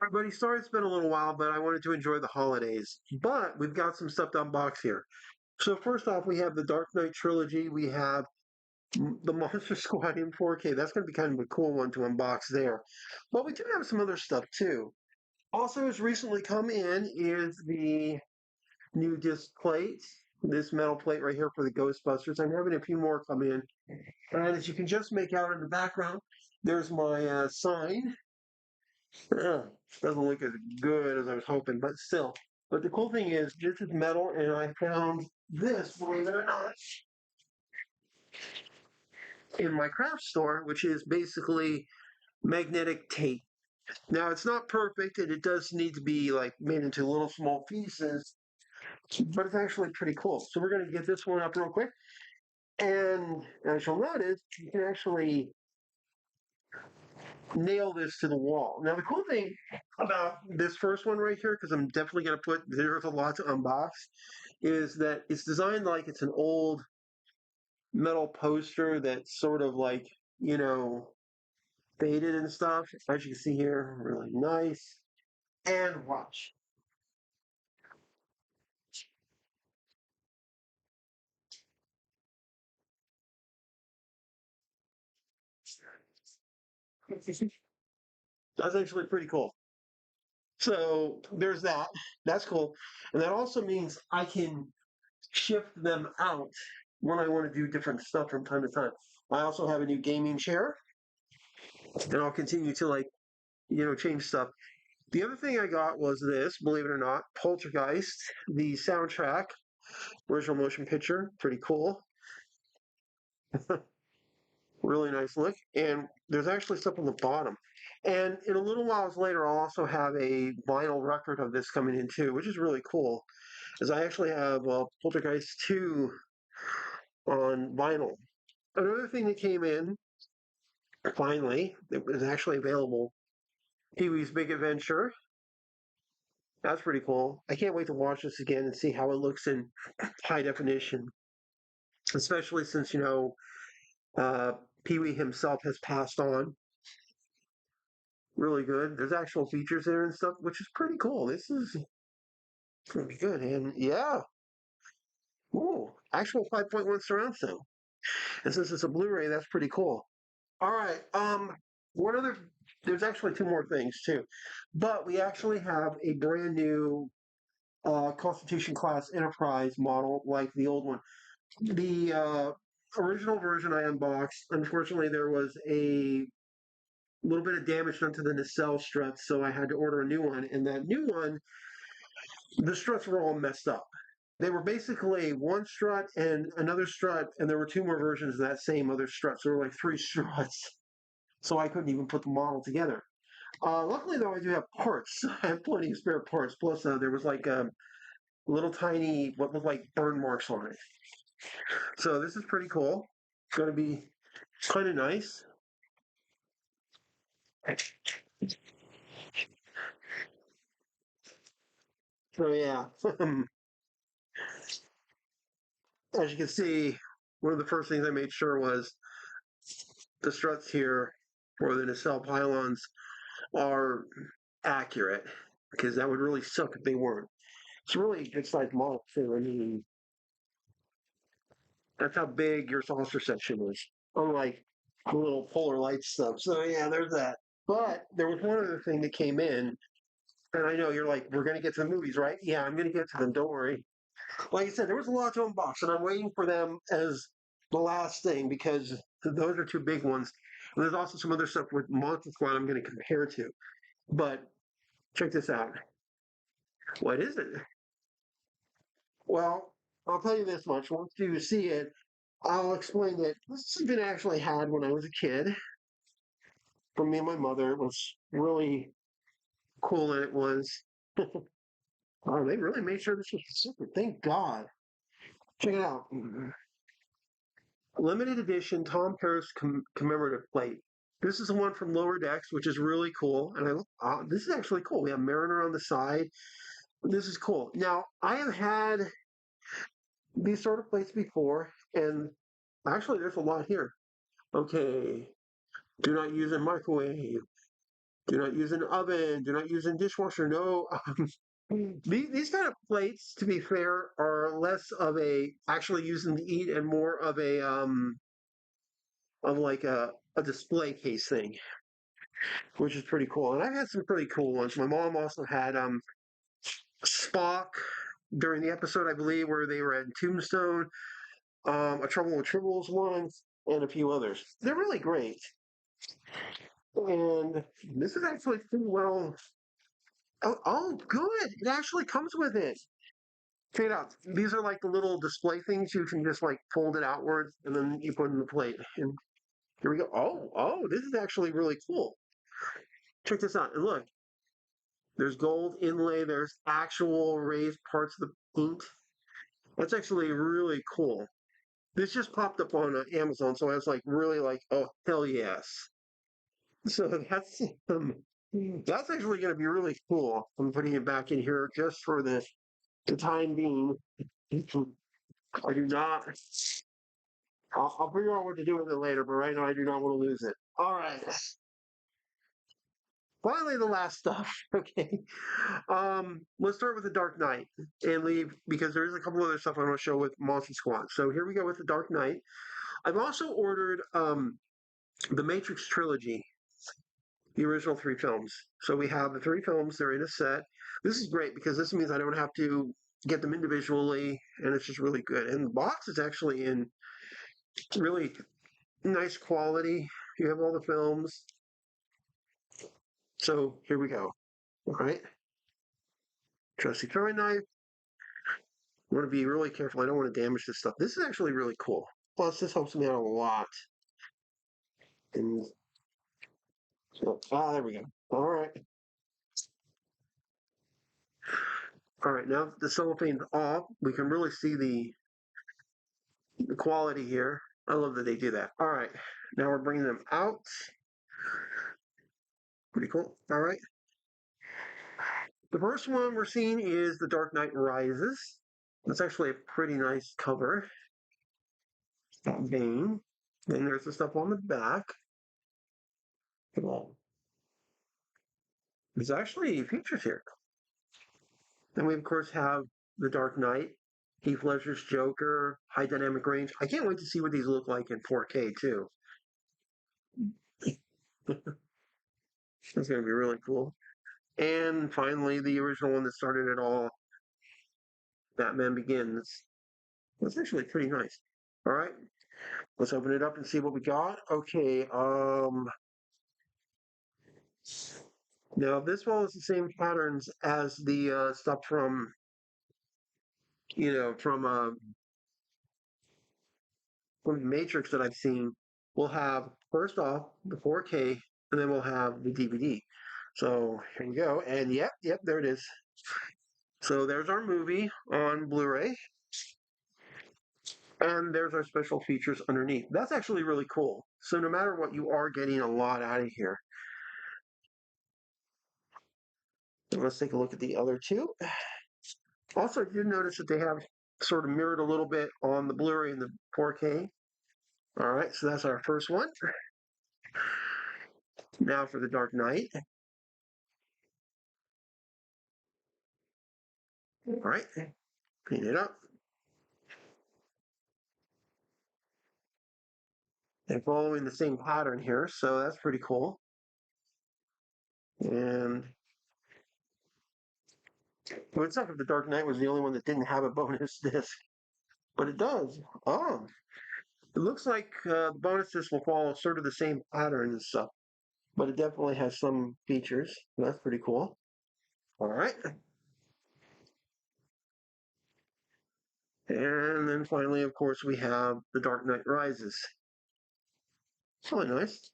Everybody, sorry it's been a little while, but I wanted to enjoy the holidays. But we've got some stuff to unbox here. So first off, we have the Dark Knight Trilogy. We have the Monster Squad in 4K. That's going to be kind of a cool one to unbox there. But we do have some other stuff too. Also, has recently come in is the new disc plate. This metal plate right here for the Ghostbusters. I'm having a few more come in. And as you can just make out in the background, there's my sign. Yeah, doesn't look as good as I was hoping, but still. But the cool thing is, this is metal, and I found this, believe it or not, in my craft store, which is basically magnetic tape. Now, it's not perfect, and it does need to be like made into little small pieces, but it's actually pretty cool. So we're going to get this one up real quick, and as you'll notice, you can actually nail this to the wall. Now, the cool thing about this first one right here, because I'm definitely going to put, there's a lot to unbox, is that it's designed like it's an old metal poster that's sort of like, you know, faded and stuff. As you can see here, really nice. And watch. That's actually pretty cool. So there's that. That's cool. And that also means I can shift them out when I want to do different stuff from time to time. I also have a new gaming chair, and I'll continue to like, change stuff. The other thing I got was this, believe it or not, Poltergeist, the soundtrack, original motion picture, pretty cool. Really nice look. And there's actually stuff on the bottom. And in a little while later, I'll also have a vinyl record of this coming in too, which is really cool. As I actually have Poltergeist 2 on vinyl. Another thing that came in, finally, that was actually available, Pee Wee's Big Adventure. That's pretty cool. I can't wait to watch this again and see how it looks in high definition, especially since, uh, Pee Wee himself has passed on. Really good. There's actual features there and stuff, which is pretty cool. This is going to be good. And yeah, ooh, actual 5.1 surround sound. And since it's a Blu-ray, that's pretty cool. All right. One other. There's actually two more things too, but we actually have a brand new Constitution class Enterprise model, like the old one. The original version I unboxed. Unfortunately, there was a little bit of damage done to the nacelle struts, so I had to order a new one. And that new one, the struts were all messed up. They were basically one strut and another strut, and there were two more versions of that same other strut. So there were like three struts. So I couldn't even put them all together. Luckily, though, I do have parts. I have plenty of spare parts. Plus, there was like little tiny, what looked like burn marks on it. So this is pretty cool. It's going to be kind of nice. So yeah, as you can see, one of the first things I made sure was the struts here for the nacelle pylons are accurate, because that would really suck if they weren't. It's really a good sized model too. I mean, that's how big your saucer section is, unlike the little polar light stuff. So yeah, there's that. But there was one other thing that came in, and I know you're like, we're gonna get to the movies, right? Yeah, I'm gonna get to them. Don't worry. Like I said, there was a lot to unbox, and I'm waiting for them as the last thing because those are two big ones. And there's also some other stuff with Monster Squad I'm going to compare to. But check this out. What is it? Well, I'll tell you this much. Once you see it, I'll explain that this has been actually had when I was a kid from me and my mother. It was really cool, and it was. Oh, they really made sure this was super. Thank God. Check it out. Limited edition Tom Paris commemorative plate. This is the one from Lower Decks, which is really cool. And this is actually cool. We have Mariner on the side. This is cool. Now, I have had these sort of plates before, and actually, there's a lot here. Okay, do not use a microwave. Do not use an oven. Do not use a dishwasher. No. These kind of plates, to be fair, are less of a actually using to eat and more of like a display case thing, which is pretty cool. And I've had some pretty cool ones. My mom also had Spock during the episode, I believe, where they were at Tombstone, a Trouble with Tribbles one, and a few others. They're really great. And this is actually pretty well. Oh, good. It actually comes with it. Check it out. These are like the little display things you can just like fold it outwards and then you put in the plate. And here we go. Oh, this is actually really cool. Check this out. And look, there's gold inlay. There's actual raised parts of the paint. That's actually really cool. This just popped up on Amazon, so I was like, really like, oh hell yes. So that's actually going to be really cool. I'm putting it back in here just for the time being. I do not. I'll figure out what to do with it later, but right now I do not want to lose it. All right. Finally, the last stuff. Okay. Let's start with the Dark Knight and leave because there is a couple other stuff I want to show with Monster Squad. So here we go with the Dark Knight. I've also ordered the Matrix trilogy, the original three films. So we have the three films, they're in a set. This is great because this means I don't have to get them individually, and it's just really good. And the box is actually in really nice quality. You have all the films. So here we go. All right. Trusty throwing knife. I want to be really careful. I don't want to damage this stuff. This is actually really cool. Plus, this helps me out a lot. And so, there we go. All right. All right. Now the cellophane's off. We can really see the quality here. I love that they do that. All right. Now we're bringing them out. Pretty cool. All right. The first one we're seeing is The Dark Knight Rises. That's actually a pretty nice cover. Bane. Then there's the stuff on the back. Well, there's actually features here. Then we, of course, have The Dark Knight, Heath Ledger's Joker, high dynamic range. I can't wait to see what these look like in 4K, too. That's going to be really cool. And finally, the original one that started it all, Batman Begins. That's actually pretty nice. All right, let's open it up and see what we got. Okay, now this one is the same patterns as the stuff from, from Matrix that I've seen. We'll have first off the 4K, and then we'll have the DVD. So here you go, and yep, there it is. So there's our movie on Blu-ray, and there's our special features underneath. That's actually really cool. So no matter what, you are getting a lot out of here. So let's take a look at the other two. Also, I did notice that they have sort of mirrored a little bit on the Blu-ray and the 4K. All right, so that's our first one. Now for the Dark Knight. All right, clean it up. And following the same pattern here, so that's pretty cool. And it would suck if the Dark Knight was the only one that didn't have a bonus disc, but it does. Oh, it looks like the bonus disc will follow sort of the same pattern and stuff, but it definitely has some features. That's pretty cool. All right. And then finally, of course, we have The Dark Knight Rises. It's really nice.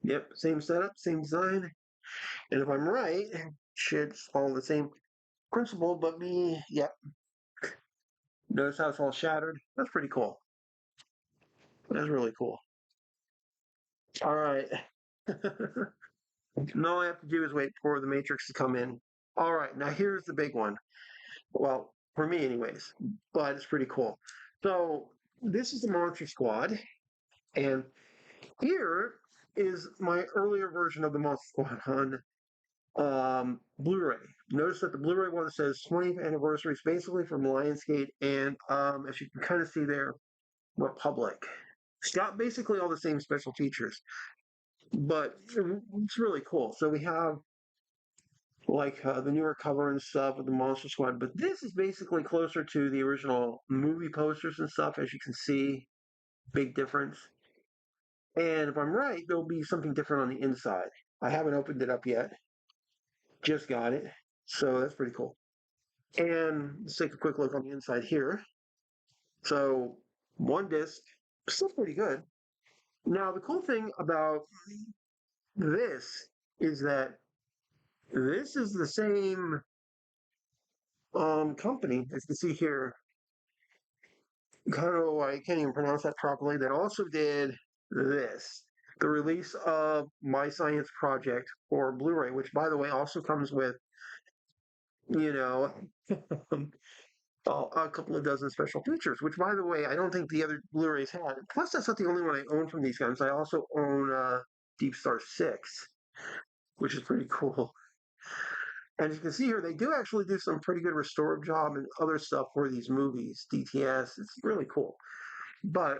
Yep, same setup, same design. And if I'm right, it should follow the same principle, but yep. Notice how it's all shattered? That's pretty cool. That's really cool. All right. All I have to do is wait for the Matrix to come in. All right, now here's the big one. Well, for me, anyways, but it's pretty cool. So, this is the Monster Squad, and here is my earlier version of the Monster Squad on Blu-ray. Notice that the Blu-ray one says 20th anniversary. It's basically from Lionsgate, and as you can kind of see there, Republic. It's got basically all the same special features, but it's really cool. So we have like the newer cover and stuff with the Monster Squad, but this is basically closer to the original movie posters and stuff, as you can see. Big difference. And if I'm right, there'll be something different on the inside. I haven't opened it up yet. Just got it. So that's pretty cool. And let's take a quick look on the inside here. So one disc, still pretty good. Now the cool thing about this is that this is the same company as you see here. Kind of I can't even pronounce that properly. That also did this. The release of My Science Project for Blu-ray, which by the way also comes with, you know, a couple of dozen special features, which, by the way, I don't think the other Blu-rays had. Plus, that's not the only one I own from these guys. I also own Deep Star 6, which is pretty cool. And as you can see here, they do actually do some pretty good restorative job and other stuff for these movies, DTS. It's really cool. But,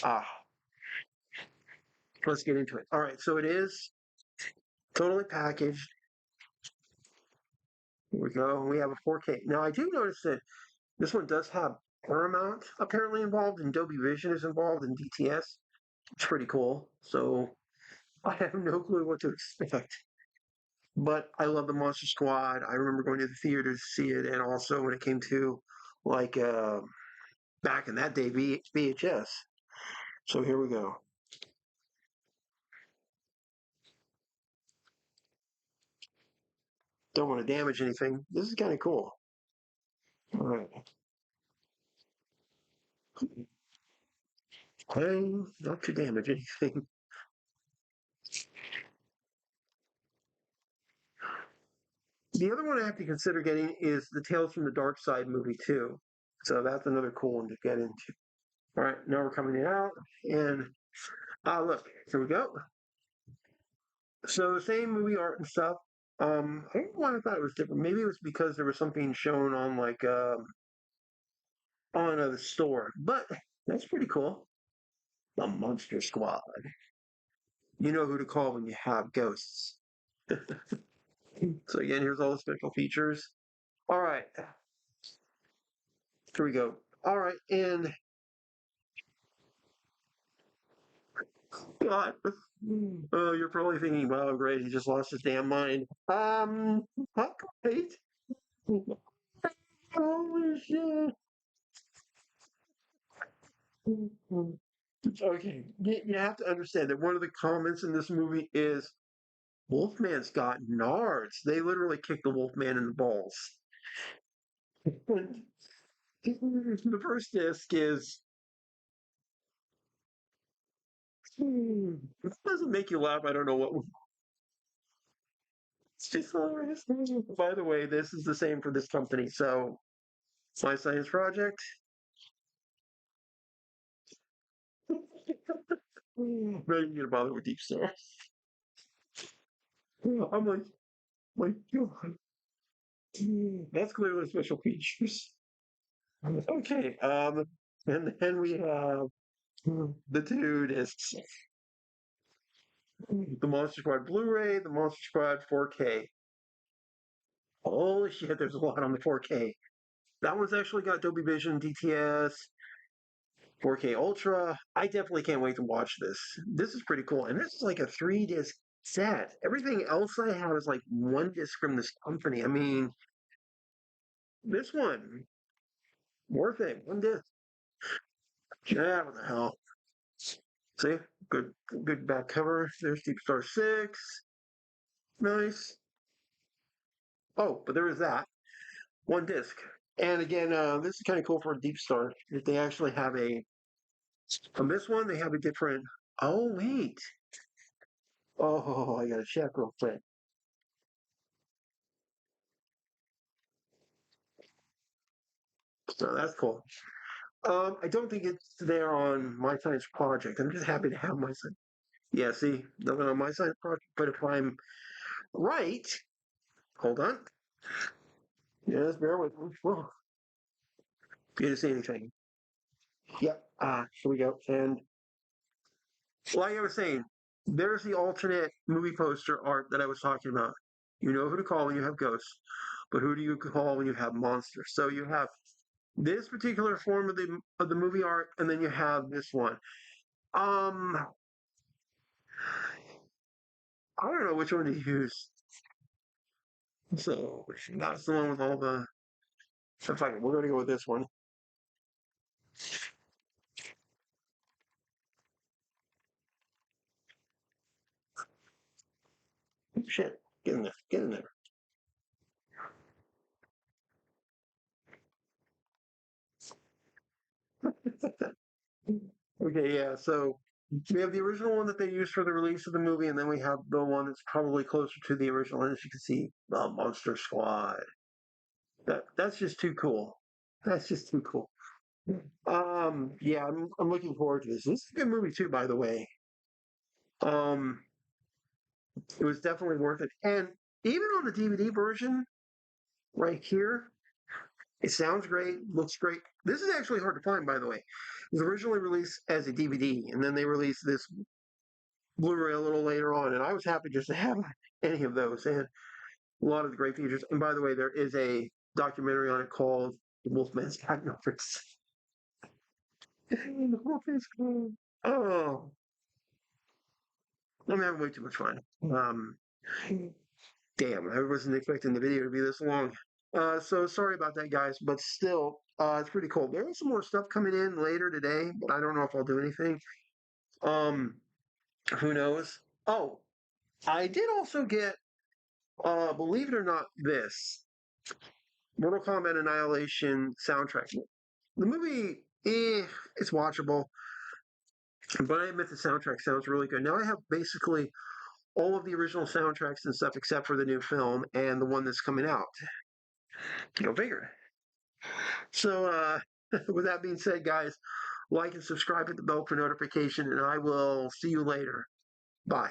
ah, let's get into it. All right, so it is totally packaged. Here we go. We have a 4K. Now, I do notice that this one does have Paramount apparently involved, and Dolby Vision is involved in DTS. It's pretty cool. So I have no clue what to expect. But I love the Monster Squad. I remember going to the theater to see it, and also when it came to like back in that day VHS. So here we go. Don't want to damage anything. This is kind of cool. All right. Trying not to damage anything. The other one I have to consider getting is the Tales from the Dark Side movie too. So that's another cool one to get into. All right, now we're coming out, and look, here we go. So the same movie art and stuff. I don't know why I thought it was different. Maybe it was because there was something shown on like on the store, but that's pretty cool. The Monster Squad. You know who to call when you have ghosts. So again, here's all the special features. All right, here we go. All right, and God, oh, you're probably thinking, "Wow, great, he just lost his damn mind." Not quite. Holy shit. Okay, you have to understand that one of the comments in this movie is Wolfman's got nards. They literally kick the Wolfman in the balls. And the first disc is if it doesn't make you laugh. I don't know what. It's just hilarious. By the way, this is the same for this company. So, My Science Project. Ready to bother with Deep Star. I'm like, my God. That's clearly special features. Okay, and then we have the two discs: the Monster Squad Blu-ray, the Monster Squad 4K. Holy shit, there's a lot on the 4K. That one's actually got Dolby Vision, DTS, 4K Ultra. I definitely can't wait to watch this. This is pretty cool, and this is like a 3 disc set. Everything else I have is like one disc from this company. I mean, this one worth it. One disc. Yeah, what the hell? See, good back cover. There's Deep Star 6. Nice. Oh, but there is that one disc. And again, this is kind of cool for a Deep Star. If they actually have a on this one, they have a different. Oh wait. Oh, I gotta check real quick. So that's cool. I don't think it's there on My Science Project. I'm just happy to have My Science. Yeah, see, nothing on my side, but if I'm right, hold on. Yes, bear with me. Well, you didn't see anything. Yep. Here we go. And like I was saying, there's the alternate movie poster art that I was talking about. You know who to call when you have ghosts, but who do you call when you have monsters? So you have this particular form of the movie art, and then you have this one. Um, I don't know which one to use. So that's the one with all the. In fact, we're gonna go with this one. Shit, get in there, get in there. Okay, yeah. So we have the original one that they used for the release of the movie, and then we have the one that's probably closer to the original. And as you can see, Monster Squad. That's just too cool. That's just too cool. Yeah, I'm looking forward to this. This is a good movie too, by the way. Um, it was definitely worth it. And even on the DVD version, right here, it sounds great, looks great. This is actually hard to find, by the way. It was originally released as a DVD, and then they released this Blu-ray a little later on, and I was happy just to have any of those. And a lot of the great features. And by the way, there is a documentary on it called "The Wolfman's Hangovers." The Wolfman's Hangovers. Oh, I'm having way too much fun. Damn, I wasn't expecting the video to be this long. So sorry about that, guys, but still, it's pretty cool. There is some more stuff coming in later today, but I don't know if I'll do anything. Um, who knows? Oh, I did also get, believe it or not, this Mortal Kombat Annihilation soundtrack. The movie, it's watchable, but I admit the soundtrack sounds really good. Now I have basically all of the original soundtracks and stuff except for the new film and the one that's coming out. Go figure. So, with that being said, guys, like and subscribe, hit the bell for notification, and I will see you later. Bye.